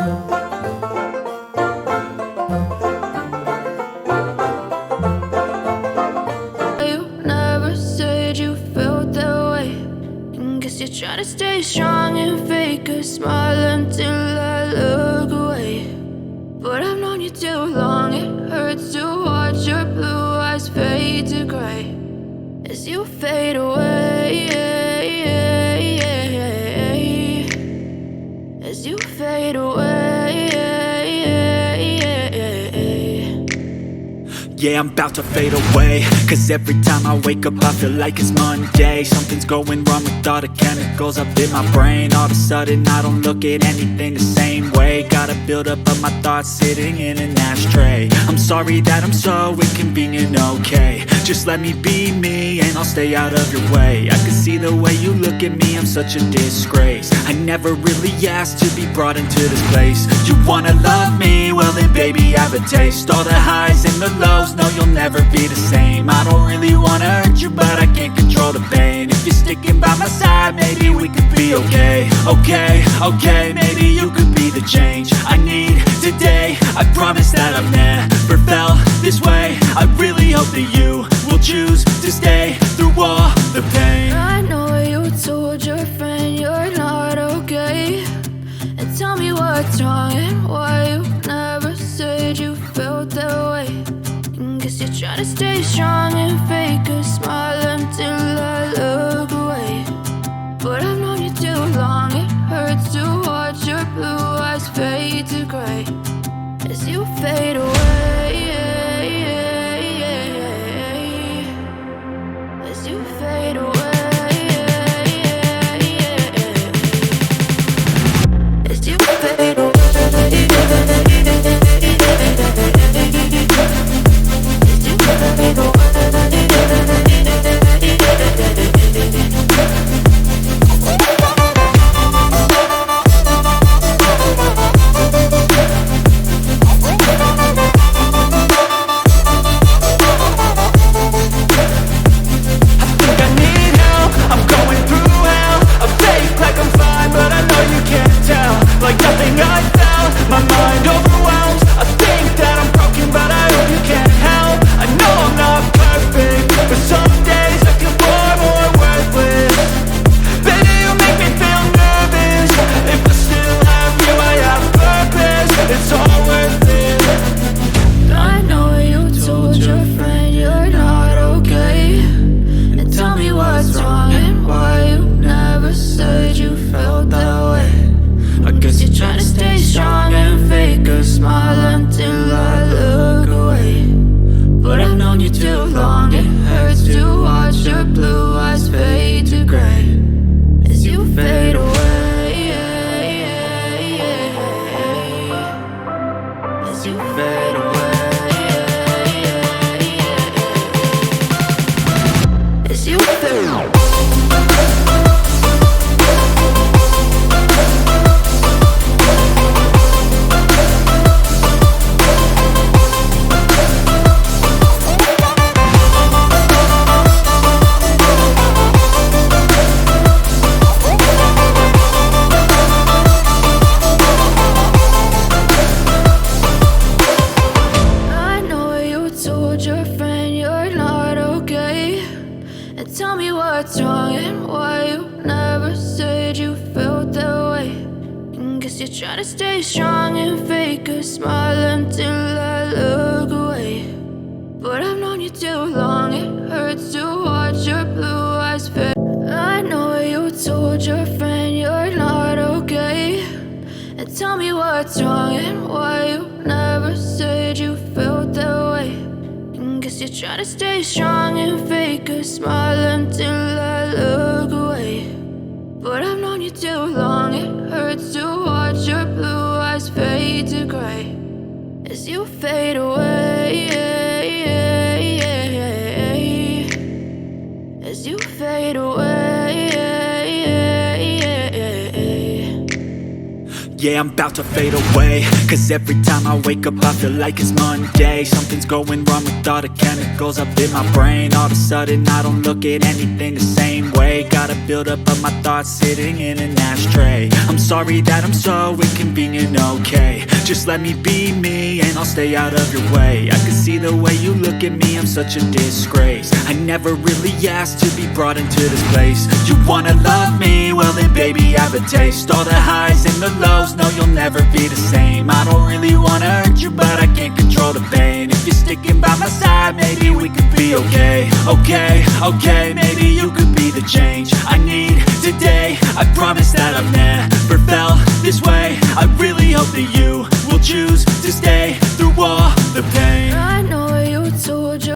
You never said you felt that way. And guess you're trying to stay strong and fake a smile until I look away. But I've known you too long, it hurts to watch your blue eyes fade to gray as you fade away, as you fade away. Yeah, I'm about to fade away, cause every time I wake up I feel like it's Monday. Something's going wrong with all the chemicals up in my brain. All of a sudden I don't look at anything the same way. Got a buildup of my thoughts sitting in an ashtray. I'm sorry that I'm so inconvenient, okay. Just let me be me and I'll stay out of your way. I can see the way you look at me, I'm such a disgrace. I never really asked to be brought into this place. You wanna love me? Well then baby have a taste. All the highs and the lows, no you'll never be the same. I don't really wanna hurt you but I can't control the pain. If you're sticking by my side, maybe we could be okay. Okay, maybe you could be the change I need today. I promise that I've never felt this way. I really hope that you will choose to stay through all the pain. I know you told your friend you're not okay, and tell me what's wrong and why you never said you felt that way. And guess you're trying to stay strong and fake a smile until I look away. But I've known you too long, it hurts to watch your blue eyes fade to gray as you fade away, as you fade away. As you fade away. Try to stay strong and fake a smile until I look away. But I've known you too long, it hurts to watch your blue eyes fade. I know you told your friend you're not okay, and tell me what's wrong and why you never said you felt that way. And guess you're trying to stay strong and fake a smile until I look away. But I've known you too long, it hurts to watch your blue eyes fade to gray as you fade away, as you fade away. Yeah, I'm about to fade away, cause every time I wake up I feel like it's Monday. Something's going wrong with all the chemicals up in my brain. All of a sudden I don't look at anything the same way. Gotta build up of my thoughts sitting in an ashtray. I'm sorry that I'm so inconvenient, okay. Just let me be me and I'll stay out of your way. I can see the way you look at me, I'm such a disgrace. I never really asked to be brought into this place. You wanna love me? Well then baby, have a taste. All the highs and the lows, no you'll never be the same. I don't really wanna hurt you, but I can't control the pain. If you're sticking by my side, maybe we could be okay. Okay, maybe you could be the change I need today. I promise that I've never felt this way. I really hope that you will choose